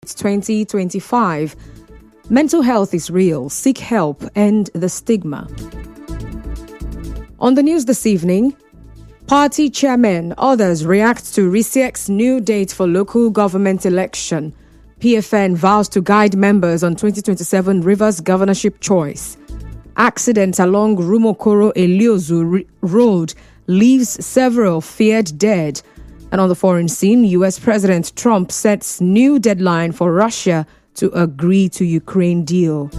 It's 2025. Mental health is real. Seek help. End the stigma. On the news this evening, party chairmen, others react to RISIEC's new date for local government election. PFN vows to guide members on 2027 Rivers governorship choice. Accident along Rumokoro-Eliozu Road leaves several feared dead. And on the foreign scene, US President Trump sets new deadline for Russia to agree to Ukraine deal.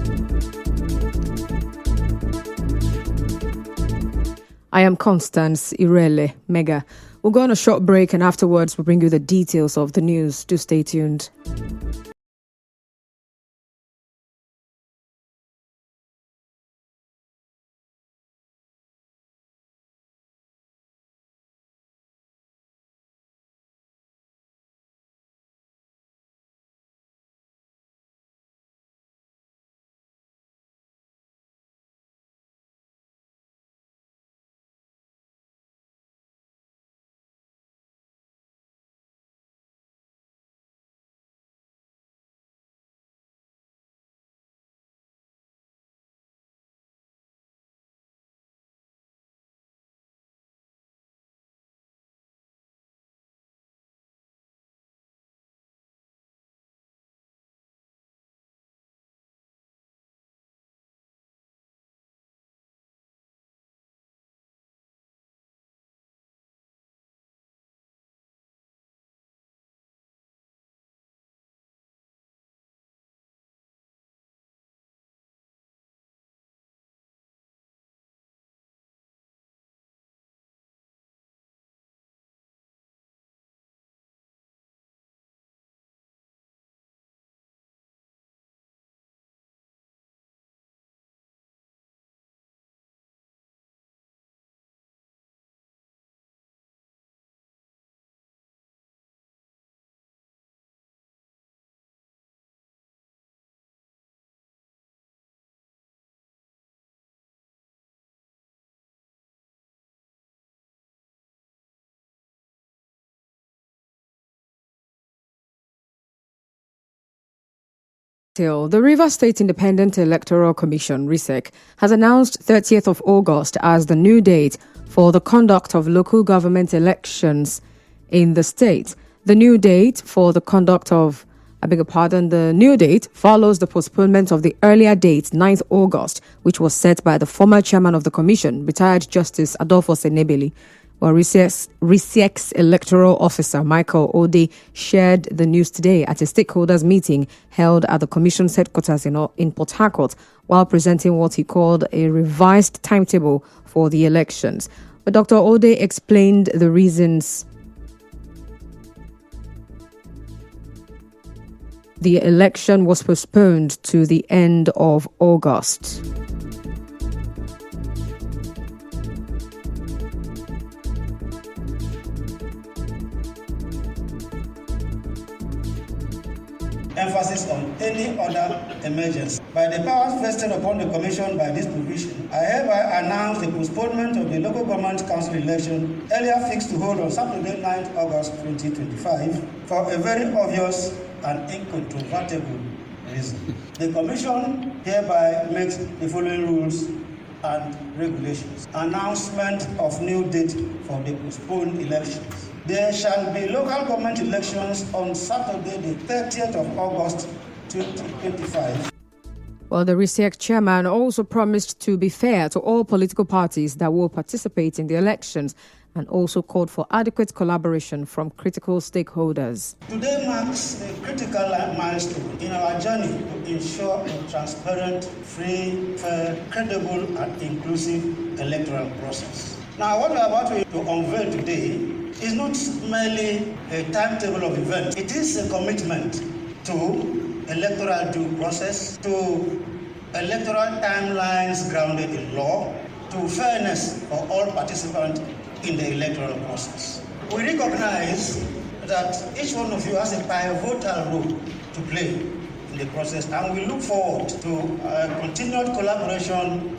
I am Constance Irele Mega. We'll go on a short break and afterwards we'll bring you the details of the news. Do stay tuned. The Rivers State Independent Electoral Commission, RISEC, has announced 30th of August as the new date for the conduct of local government elections in the state. The new date follows the postponement of the earlier date, 9th August, which was set by the former chairman of the commission, retired Justice Adolfo Senebeli. Well, RISIEC's electoral officer, Michael Ode, shared the news today at a stakeholders meeting held at the commission's headquarters in Port Harcourt, while presenting what he called a revised timetable for the elections. But Dr. Ode explained the reasons the election was postponed to the end of August. Emphasis on any other emergency. By the powers vested upon the Commission by this provision, I hereby announce the postponement of the local government council election earlier fixed to hold on Saturday, 9th August 2025 for a very obvious and incontrovertible reason. The Commission hereby makes the following rules and regulations. Announcement of new date for the postponed elections. There shall be local government elections on Saturday, the 30th of August 2025. Well, the RISIEC chairman also promised to be fair to all political parties that will participate in the elections and also called for adequate collaboration from critical stakeholders. Today marks a critical milestone in our journey to ensure a transparent, free, fair, credible, and inclusive electoral process. Now, what we are about to unveil today is not merely a timetable of events. It is a commitment to electoral due process, to electoral timelines grounded in law, to fairness for all participants in the electoral process. We recognize that each one of you has a pivotal role to play in the process, and we look forward to continued collaboration.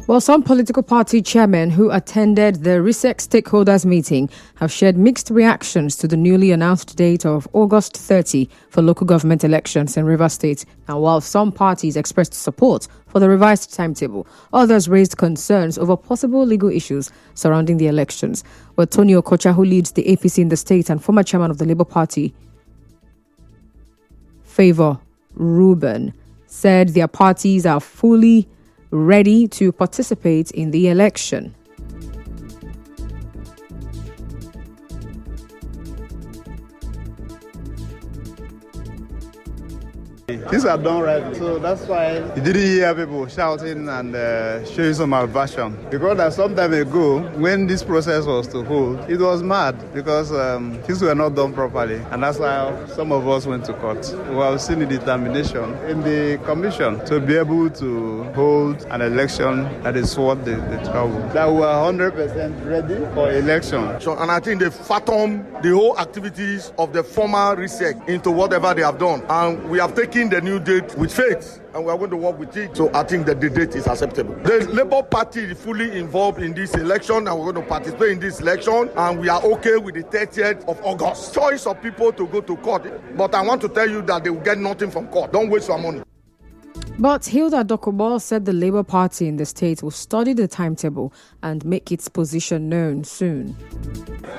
Well, some political party chairmen who attended the RISEC stakeholders meeting have shared mixed reactions to the newly announced date of August 30 for local government elections in Rivers State. Now, while some parties expressed support for the revised timetable, others raised concerns over possible legal issues surrounding the elections. Well, Tony Okocha, who leads the APC in the state and former chairman of the Labour Party, Favour Ruben, said their parties are fully ready to participate in the election. Things are done right, so that's why you didn't hear people shouting and showing some aversion. Because that some time ago, when this process was to hold, it was mad because things were not done properly, and that's why some of us went to court. We have seen the determination in the commission to be able to hold an election that is worth the trouble. That we are 100% ready for election. So, and I think they fathom the whole activities of the former RISEC into whatever they have done, and we have taken the new date with faith, and we are going to work with it. So I think that the date is acceptable. The Labour Party is fully involved in this election, and we're going to participate in this election, and we are okay with the 30th of August. Choice of people to go to court, but I want to tell you that they will get nothing from court. Don't waste your money. But Hilda Dokubo said the Labour Party in the state will study the timetable and make its position known soon.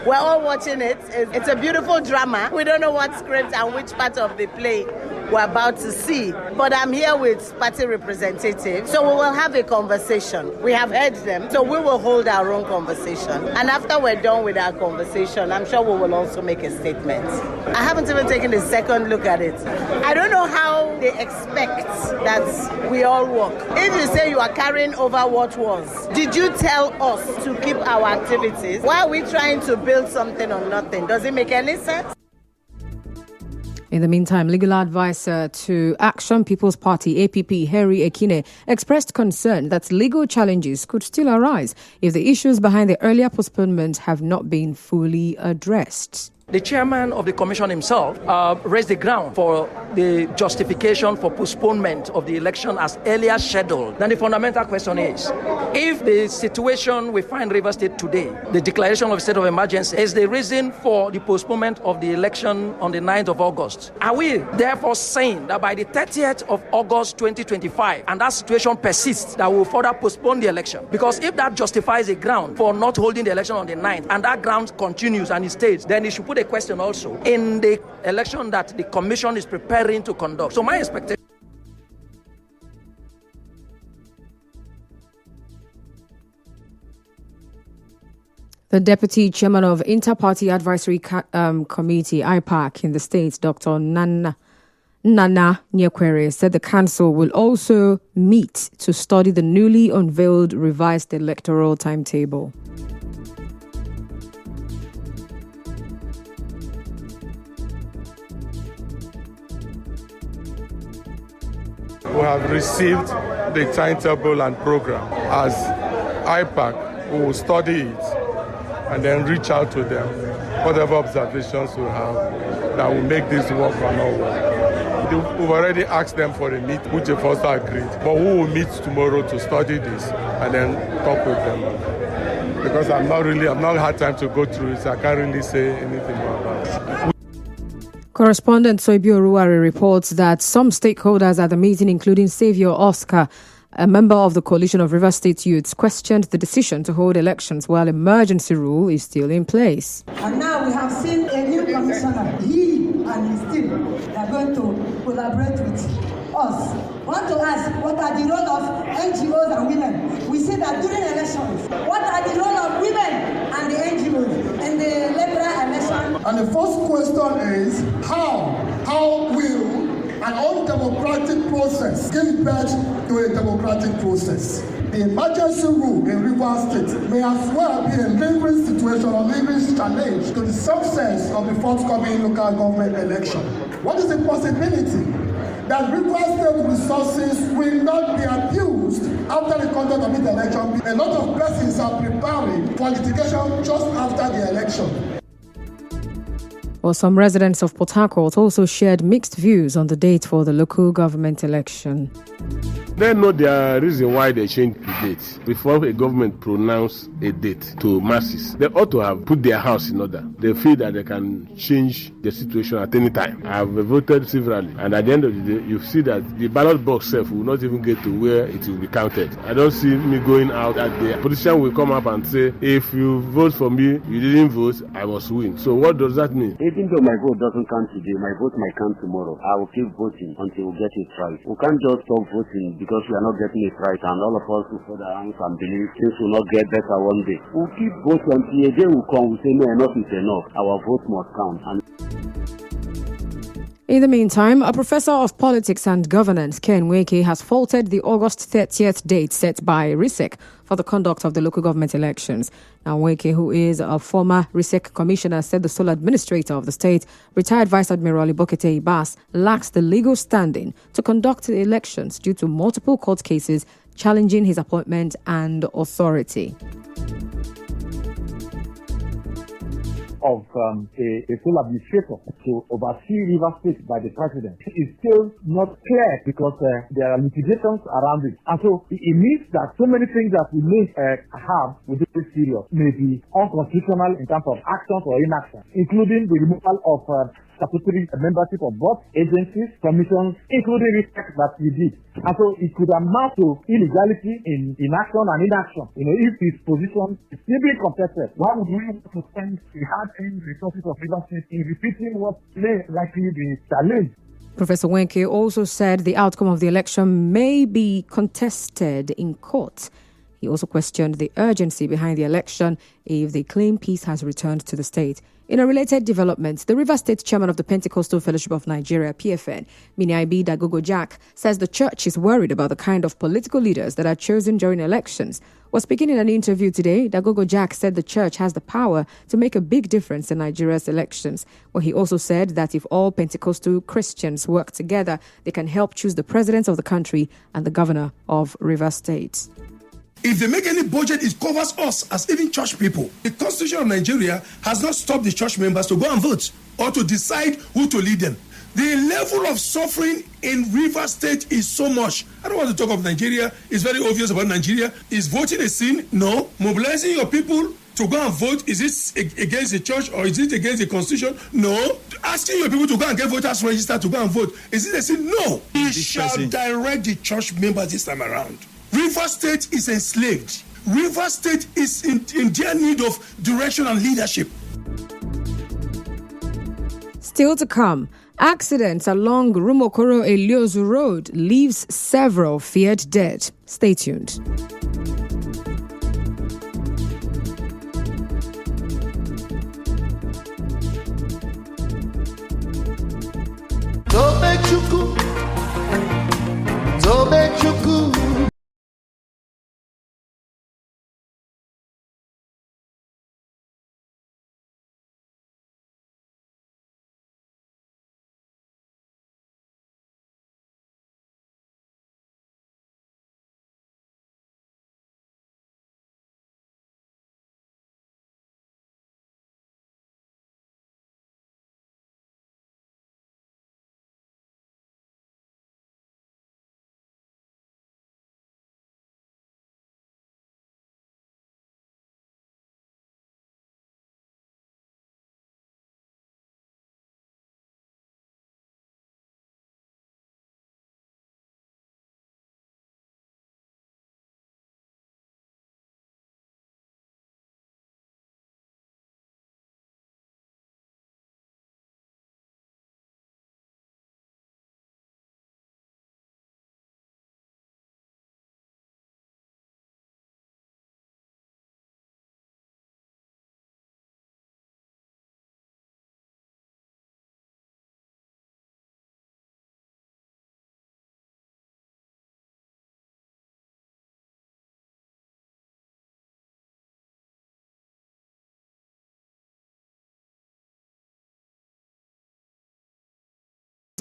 We're all watching it. It's a beautiful drama. We don't know what script and which part of the play we're about to see. But I'm here with party representatives, so we will have a conversation. We have heard them, so we will hold our own conversation. And after we're done with our conversation, I'm sure we will also make a statement. I haven't even taken a second look at it. I don't know how they expect that we all work. If you say you are carrying over what was, did you tell us to keep our activities? Why are we trying to build something on nothing? Does it make any sense? In the meantime, legal advisor to Action People's Party, APP, Harry Ekine, expressed concern that legal challenges could still arise if the issues behind the earlier postponement have not been fully addressed. The chairman of the commission himself raised the ground for the justification for postponement of the election as earlier scheduled. Then the fundamental question is, if the situation we find Rivers State today, the declaration of state of emergency, is the reason for the postponement of the election on the 9th of August, are we therefore saying that by the 30th of August 2025, and that situation persists, that we will further postpone the election? Because if that justifies a ground for not holding the election on the 9th, and that ground continues and it stays, then it should put a question also in the election that the commission is preparing to conduct. So my expectation. The Deputy Chairman of Inter-Party Advisory Committee, IPAC, in the state, Dr. Nana Nyekwere, said the council will also meet to study the newly unveiled revised electoral timetable. We have received the timetable and program. As IPAC, we will study it and then reach out to them, whatever observations we have that will make this work or not work. We've already asked them for a meet, which they've also agreed. But we will meet tomorrow to study this and then talk with them. Because I've not had time to go through it, so I can't really say anything more about it. Correspondent Soibi Oruwari reports that some stakeholders at the meeting, including Saviour Oscar, a member of the Coalition of Rivers State Youths, questioned the decision to hold elections while emergency rule is still in place. And now we have seen a new commissioner. He and his team are going to collaborate with us. I want to ask, what are the role of NGOs and women? We see that during elections, what are the role of women and the NGOs in the Liberal election? And the first question is, how will an undemocratic process give birth to a democratic process? The emergency rule in Rivers State may as well be a lingering situation or lingering challenge to the success of the forthcoming local government election. What is the possibility that Rivers State resources will not be abused after the conduct of the election? A lot of persons are preparing for litigation just after the election. Well, some residents of Port Harcourt also shared mixed views on the date for the local government election. They know the reason why they changed the date. Before a government pronounce a date to masses, they ought to have put their house in order. They feel that they can change the situation at any time. I have voted severally, and at the end of the day, you see that the ballot box itself will not even get to where it will be counted. I don't see me going out at the politician will come up and say, if you vote for me, you didn't vote, I must win. So what does that mean? Even though my vote doesn't count today, my vote might count tomorrow. I will keep voting until we get it right. We can't just stop voting because we are not getting it right, and all of us will fold our hands and believe things will not get better one day. We'll keep voting until a day will come. We say no, enough is enough. Our vote must count. In the meantime, a professor of politics and governance, Ken Nweke, has faulted the August 30th date set by RISEC for the conduct of the local government elections. Now, Nweke, who is a former RISEC commissioner, said the sole administrator of the state, retired Vice Admiral Ibokete Ibas, lacks the legal standing to conduct the elections due to multiple court cases challenging his appointment and authority. Of a full administrator to oversee Rivers State by the president is still not clear because there are litigations around it. And so it means that so many things that we may have within this period may be unconstitutional in terms of actions or inaction, including the removal of statutory membership of both agencies, commissions, including respect that we did. And so it could amount to illegality in action and inaction. If his position is still being contested, why would we want to spend the hard-earned resources of Rivers State in repeating what may likely be challenged? Professor Nweke also said the outcome of the election may be contested in court. He also questioned the urgency behind the election if they claim peace has returned to the state. In a related development, the Rivers State chairman of the Pentecostal Fellowship of Nigeria, PFN, Miniaibi Dagogo Jack, says the church is worried about the kind of political leaders that are chosen during elections. While speaking in an interview today, Dagogo Jack said the church has the power to make a big difference in Nigeria's elections. Well, he also said that if all Pentecostal Christians work together, they can help choose the president of the country and the governor of Rivers State. If they make any budget, it covers us as even church people. The Constitution of Nigeria has not stopped the church members to go and vote or to decide who to lead them. The level of suffering in Rivers State is so much. I don't want to talk of Nigeria. It's very obvious about Nigeria. Is voting a sin? No. Mobilizing your people to go and vote, is it against the church or is it against the Constitution? No. Asking your people to go and get voters registered to go and vote, is it a sin? No. He shall direct the church members this time around. Rivers State is enslaved. Rivers State is in dire need of direction and leadership. Still to come, accidents along Rumokoro Eliozu Road leaves several feared dead. Stay tuned.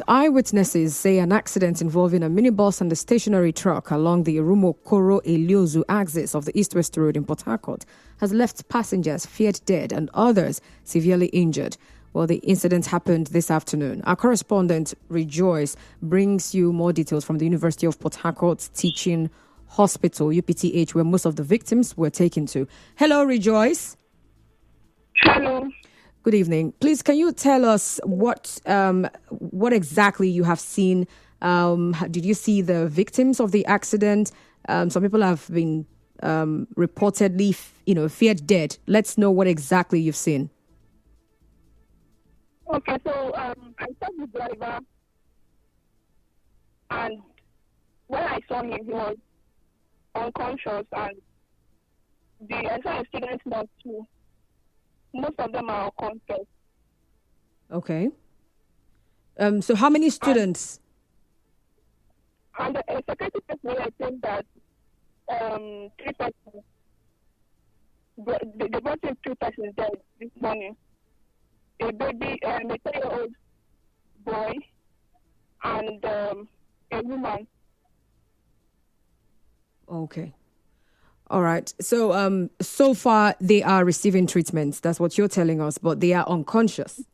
Eyewitnesses say an accident involving a minibus and a stationary truck along the Rumokoro Eliozu axis of the East-West Road in Port Harcourt has left passengers feared dead and others severely injured. Well, the incident happened this afternoon. Our correspondent, Rejoice, brings you more details from the University of Port Harcourt Teaching Hospital, UPTH, where most of the victims were taken to. Hello, Rejoice. Hello. Good evening. Please, can you tell us what exactly you have seen? Did you see the victims of the accident? Some people have been reportedly, feared dead. Let's know what exactly you've seen. Okay, so I saw the driver, and when I saw him, he was unconscious, and the entire students now too. Most of them are unconscious. Okay. So how many students? And the security personnel, I think that 3 persons. They brought in 2 persons dead this morning. A baby, a 3-year-old boy, and a woman. Okay. All right. So, so far they are receiving treatment. That's what you're telling us, but they are unconscious.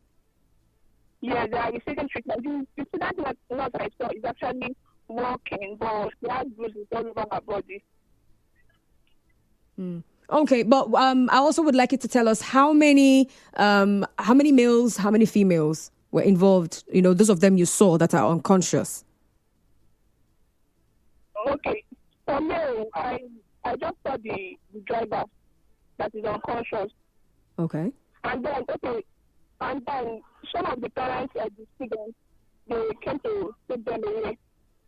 Yeah, they are receiving treatment. You see that nurse I saw is actually walking, but she has bruises all over her body. Okay, but I also would like you to tell us how many males, how many females were involved. Those of them you saw that are unconscious. Okay, for me, I just saw the driver that is unconscious. Okay. And then some of the parents of the students, they came to take them away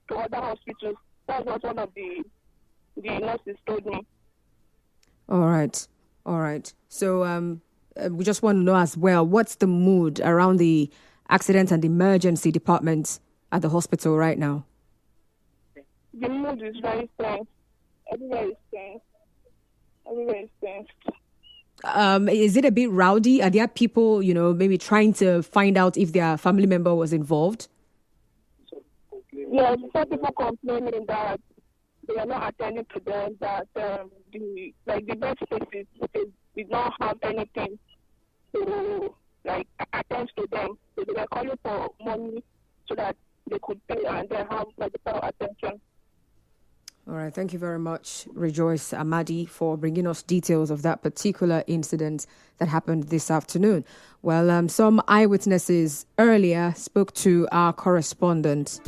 to other hospitals. That was one of the nurses told me. All right. So we just want to know as well, what's the mood around the accident and emergency department at the hospital right now? The mood is very tense. Everywhere is tense. Is it a bit rowdy? Are there people, maybe trying to find out if their family member was involved? Yes, some people complaining that they are not attending to them, that the bed spaces did not have anything to attend to them. So they were calling for money so that they could pay and then have medical attention. All right. Thank you very much, Rejoice Amadi, for bringing us details of that particular incident that happened this afternoon. Well, some eyewitnesses earlier spoke to our correspondent.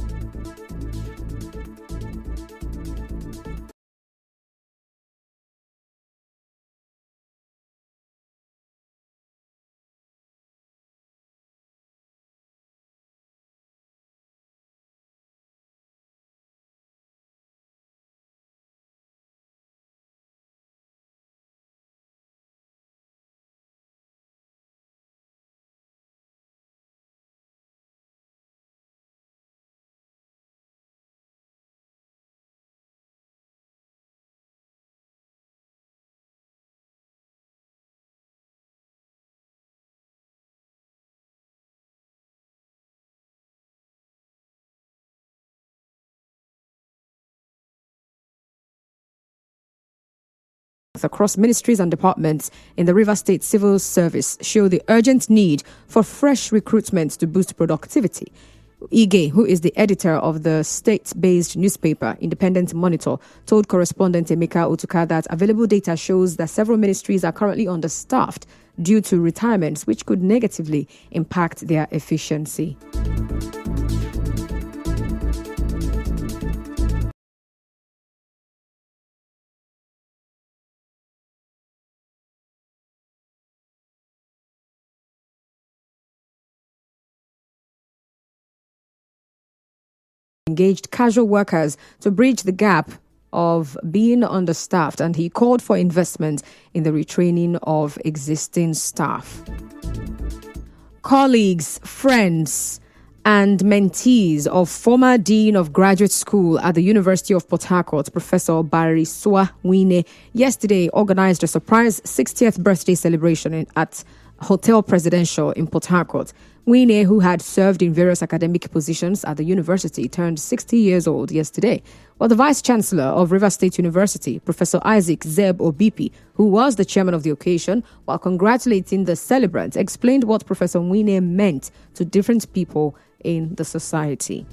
Across ministries and departments in the Rivers State Civil Service show the urgent need for fresh recruitment to boost productivity. Ige, who is the editor of the state-based newspaper Independent Monitor, told correspondent Emeka Otuka that available data shows that several ministries are currently understaffed due to retirements, which could negatively impact their efficiency. Engaged casual workers to bridge the gap of being understaffed, and he called for investment in the retraining of existing staff. Colleagues, friends, and mentees of former Dean of Graduate School at the University of Port Harcourt, Professor Bariswa Wine, yesterday organized a surprise 60th birthday celebration at Hotel Presidential in Port Harcourt. Wine, who had served in various academic positions at the university, turned 60 years old yesterday. Well, the Vice Chancellor of Rivers State University, Professor Isaac Zeb Obipi, who was the chairman of the occasion, while congratulating the celebrants, explained what Professor Nwine meant to different people in the society.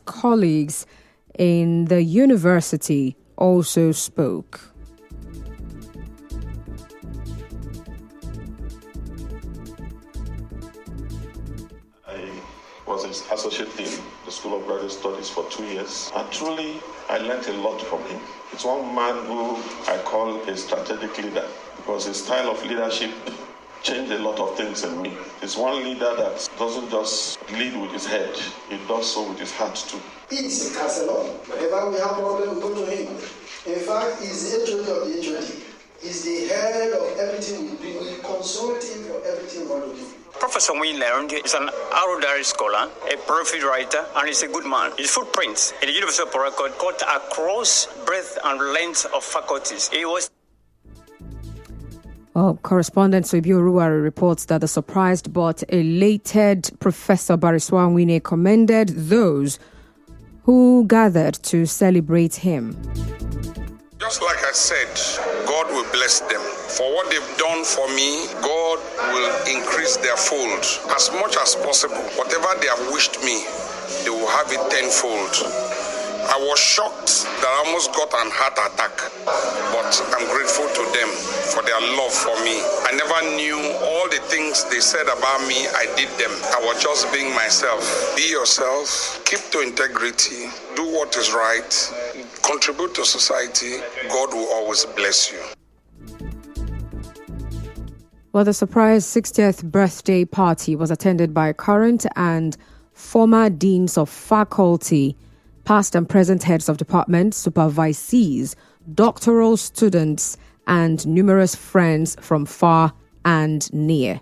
Colleagues in the university also spoke. I was an associate dean in the School of Graduate Studies for 2 years, and truly I learned a lot from him. It's one man who I call a strategic leader because his style of leadership changed a lot of things in me. He's one leader that doesn't just lead with his head, he does so with his heart too. It's a counselor. Whenever we have problems, we go to him. In fact, he's the HOD of the HOD. He's the head of everything we do. We consult him for everything we want to do. Professor Nwine learned is an erudite scholar, a prolific writer, and he's a good man. His footprints in the University of Port Harcourt cut across breadth and length of faculties. He was correspondent Soibio Ruwari reports that the surprised but elated Professor Bariswa Nwine commended those who gathered to celebrate him. Just like I said, God will bless them. For what they've done for me, God will increase their fold as much as possible. Whatever they have wished me, they will have it tenfold. I was shocked that I almost got an heart attack, but I'm grateful to them for their love for me. I never knew all the things they said about me, I did them. I was just being myself. Be yourself, keep to integrity, do what is right, contribute to society. God will always bless you. Well, the surprise 60th birthday party was attended by current and former deans of faculty, past and present heads of departments, supervisees, doctoral students, and numerous friends from far and near.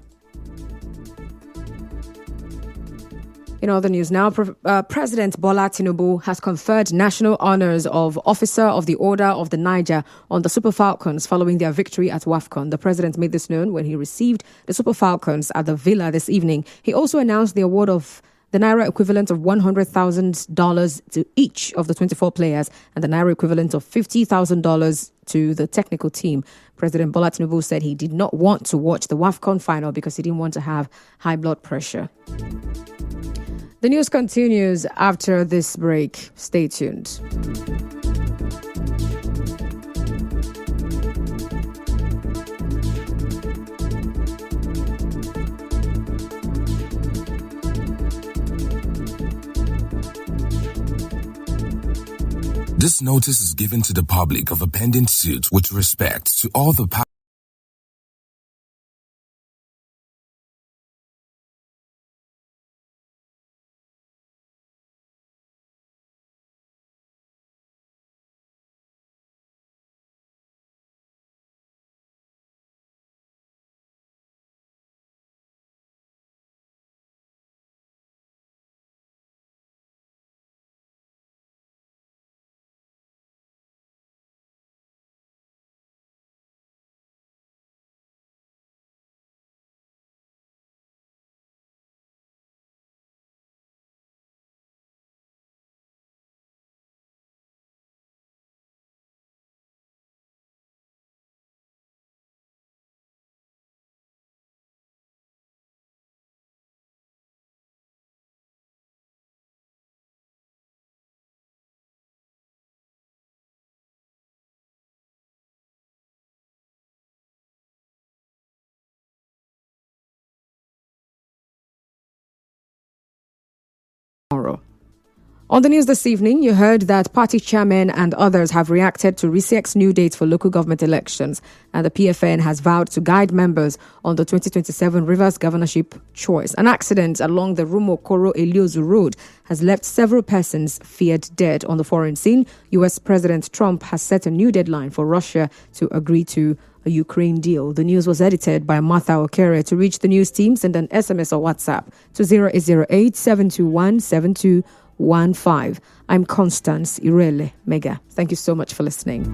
In other news now, President Bola Tinubu has conferred national honors of Officer of the Order of the Niger on the Super Falcons following their victory at WAFCON. The president made this known when he received the Super Falcons at the Villa this evening. He also announced the award of the Naira equivalent of $100,000 to each of the 24 players and the Naira equivalent of $50,000 to the technical team. President Bola Tinubu said he did not want to watch the WAFCON final because he didn't want to have high blood pressure. The news continues after this break. Stay tuned. This notice is given to the public of a pending suit with respect to all the On the news this evening, you heard that party chairmen and others have reacted to RISIEC's new dates for local government elections, and the PFN has vowed to guide members on the 2027 Rivers governorship choice. An accident along the Rumokoro-Eliozu Road has left several persons feared dead. On the foreign scene, U.S. President Trump has set a new deadline for Russia to agree to a Ukraine deal. The news was edited by Martha Okere. To reach the news team, send an SMS or WhatsApp to 0808 721 7215. I'm Constance Irele Mega. Thank you so much for listening.